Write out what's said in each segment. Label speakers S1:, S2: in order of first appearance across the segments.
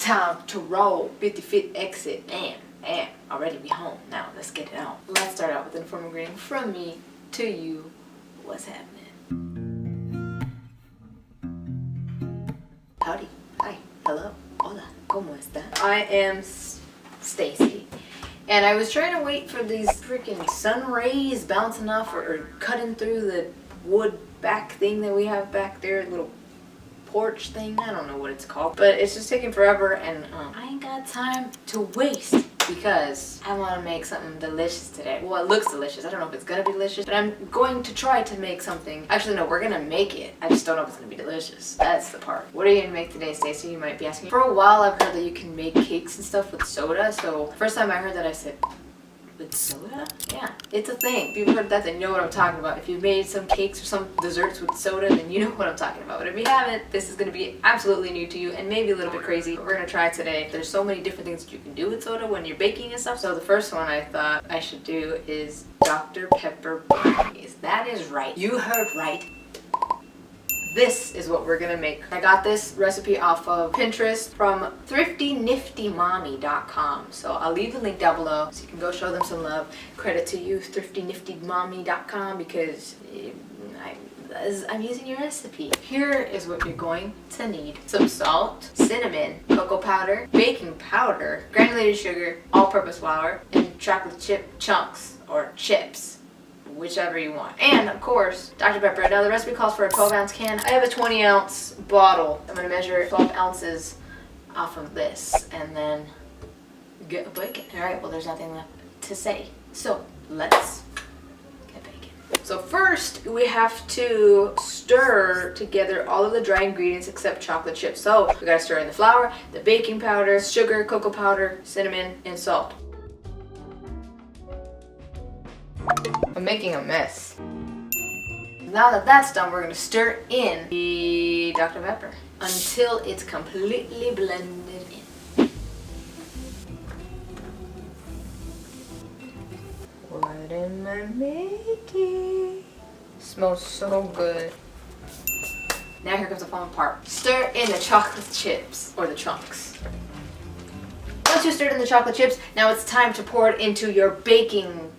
S1: time to roll. 55th exit. Bam, bam. Already be home. Now let's get it on. Let's start out with an informal greeting from me to you. What's happening? Howdy. Hi. Hello. Hola. ¿Cómo está? I am Stacy. And I was trying to wait for these freaking sun rays bouncing off or cutting through the wood back thing that we have back there, little porch thing. I don't know what it's called, but it's just taking forever, and I ain't got time to waste because I want to make something delicious today. Well, it looks delicious. I don't know if it's gonna be delicious, but I'm going to try to make something. Actually, no, we're gonna make it. I just don't know if it's gonna be delicious. That's the part. What are you gonna make today, Stacey? You might be asking. For a while, I've heard that you can make cakes and stuff with soda. So first time I heard that, I said, with soda? Yeah, it's a thing. If you've heard that, then you know what I'm talking about. If you've made some cakes or some desserts with soda, then you know what I'm talking about. But if you haven't, this is going to be absolutely new to you and maybe a little bit crazy. But we're going to try it today. There's so many different things that you can do with soda when you're baking and stuff. So the first one I thought I should do is Dr. Pepper brownies. That is right. You heard right. This is what we're gonna make. I got this recipe off of Pinterest from thriftyniftymommy.com. So I'll leave the link down below so you can go show them some love. Credit to you, thriftyniftymommy.com, because I'm using your recipe. Here is what you're going to need. Some salt, cinnamon, cocoa powder, baking powder, granulated sugar, all-purpose flour, and chocolate chip chunks or chips. Whichever you want. And of course, Dr. Pepper. Now the recipe calls for a 12-ounce can. I have a 20-ounce bottle. I'm gonna measure 12 ounces off of this and then get baking. All right, well there's nothing left to say. So let's get baking. So first we have to stir together all of the dry ingredients except chocolate chips. So we gotta stir in the flour, the baking powder, sugar, cocoa powder, cinnamon, and salt. I'm making a mess. Now that that's done, we're gonna stir in the Dr. Pepper until it's completely blended in. What am I making? Smells so good. Now here comes the fun part. Stir in the chocolate chips, or the chunks. Once you stirred in the chocolate chips, now it's time to pour it into your baking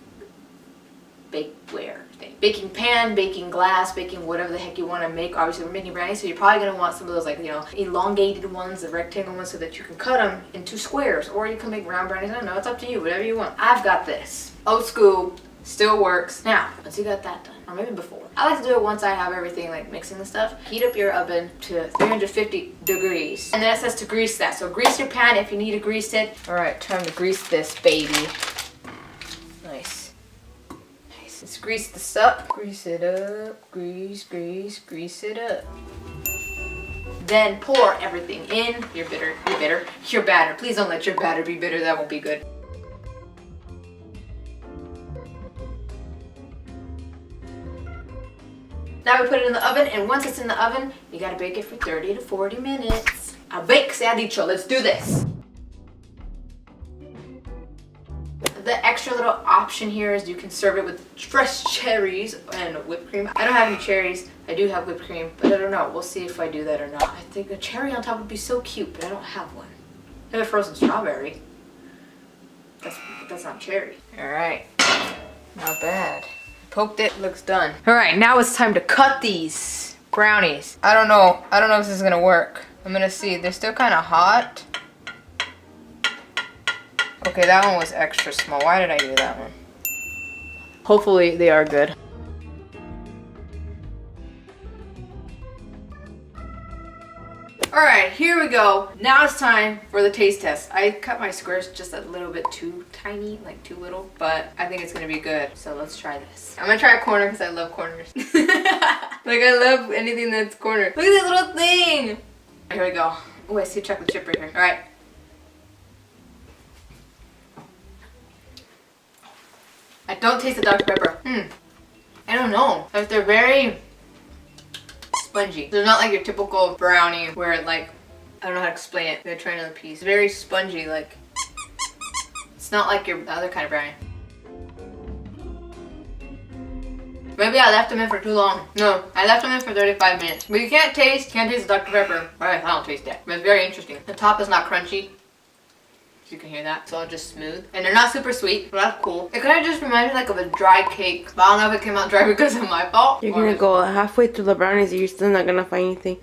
S1: bakeware thing. Baking pan, baking glass, baking whatever the heck you want to make. Obviously we're making brownies, so you're probably going to want some of those, like, you know, elongated ones, the rectangle ones, so that you can cut them into squares, or you can make round brownies. I don't know, it's up to you, whatever you want. I've got this. Old school, still works. Now, once you got that done, or maybe before, I like to do it once I have everything, like mixing the stuff. Heat up your oven to 350 degrees. And then it says to grease that, so grease your pan if you need to grease it. Alright, time to grease this baby. Nice. Let's grease this up. Grease it up. Grease it up. Then pour everything in. Your batter. Please don't let your batter be bitter. That won't be good. Now we put it in the oven, and once it's in the oven, you gotta bake it for 30 to 40 minutes. A bake se ha dicho. Let's do this. The extra little option here is you can serve it with fresh cherries and whipped cream. I don't have any cherries. I do have whipped cream, but I don't know. We'll see if I do that or not. I think a cherry on top would be so cute, but I don't have one. I have a frozen strawberry. That's not cherry. All right, not bad. Poked it, looks done. All right, now it's time to cut these brownies. I don't know if this is gonna work. I'm gonna see. They're still kind of hot. Okay, that one was extra small. Why did I do that one? Hopefully they are good. Alright, here we go. Now it's time for the taste test. I cut my squares just a little bit too tiny, like too little, but I think it's gonna be good. So let's try this. I'm gonna try a corner because I love corners. Like, I love anything that's corner. Look at this little thing! Here we go. Oh, I see a chocolate chip right here. Alright. I don't taste the Dr. Pepper. I don't know. Like, they're very spongy. They're not like your typical brownie where, like, I don't know how to explain it. I'm gonna try another piece. It's very spongy, like, it's not like your other kind of brownie. Maybe I left them in for too long. No, I left them in for 35 minutes. But you can't taste the Dr. Pepper. Alright, I don't taste that. But it's very interesting. The top is not crunchy. You can hear that. It's all just smooth. And they're not super sweet, but that's cool. It kind of just reminds me like of a dry cake. But I don't know if it came out dry because of my fault.
S2: You're gonna go halfway through the brownies and you're still not gonna find anything.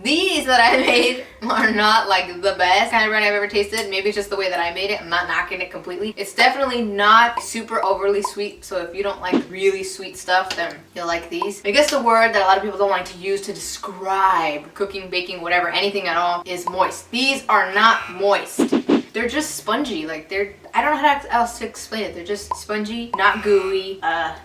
S1: These that I made are not like the best kind of brownie I've ever tasted. Maybe it's just the way that I made it. I'm not knocking it completely. It's definitely not super overly sweet. So if you don't like really sweet stuff, then you'll like these. I guess the word that a lot of people don't like to use to describe cooking, baking, whatever, anything at all is moist. These are not moist. They're just spongy, like I don't know how else to explain it. They're just spongy, not gooey,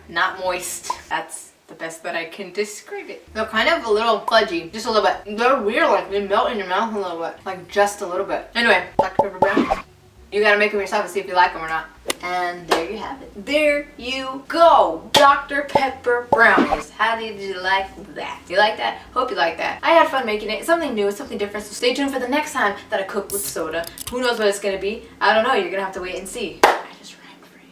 S1: not moist. That's the best that I can describe it. They're kind of a little fudgy, just a little bit. They're weird, like they melt in your mouth a little bit, like just a little bit. Anyway, Dr. Pepper brownies. You gotta make them yourself and see if you like them or not. And there you have it. There you go. Dr. Pepper brownies. How did you like that? You like that? Hope you like that. I had fun making it. It's something new. It's something different. So stay tuned for the next time that I cook with soda. Who knows what it's going to be? I don't know. You're going to have to wait and see. I just ran for you.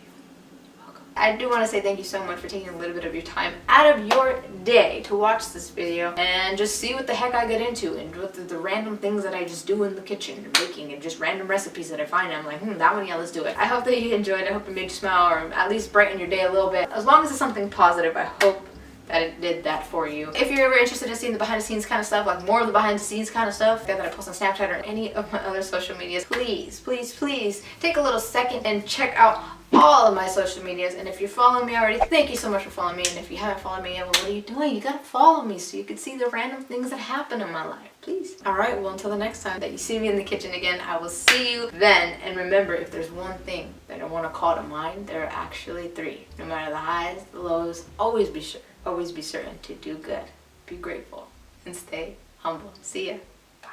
S1: Welcome. I do want to say thank you so much for taking a little bit of your time out of your day to watch this video and just see what the heck I get into and what the random things that I just do in the kitchen and baking and just random recipes that I find. I'm like, that one, yeah, let's do it. I hope that you enjoyed. I hope it made you smile or at least brighten your day a little bit. As long as it's something positive, I hope that it did that for you. If you're ever interested in seeing the behind the scenes kind of stuff, like more of the behind the scenes kind of stuff that I post on Snapchat or any of my other social medias, please, please, please take a little second and check out all of my social medias. And if you're following me already, thank you so much for following me. And if you haven't followed me yet, well, what are you doing? You gotta follow me so you can see the random things that happen in my life. Please. Alright, well, until the next time that you see me in the kitchen again, I will see you then. And remember, if there's one thing that I want to call to mind, there are actually three. No matter the highs, the lows, always be sure. Always be certain to do good, be grateful, and stay humble. See ya. Bye.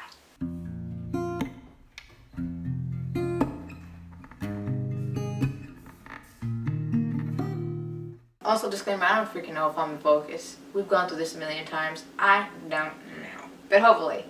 S1: Also, disclaimer, I don't freaking know if I'm in focus. We've gone through this a million times. I don't know. But hopefully,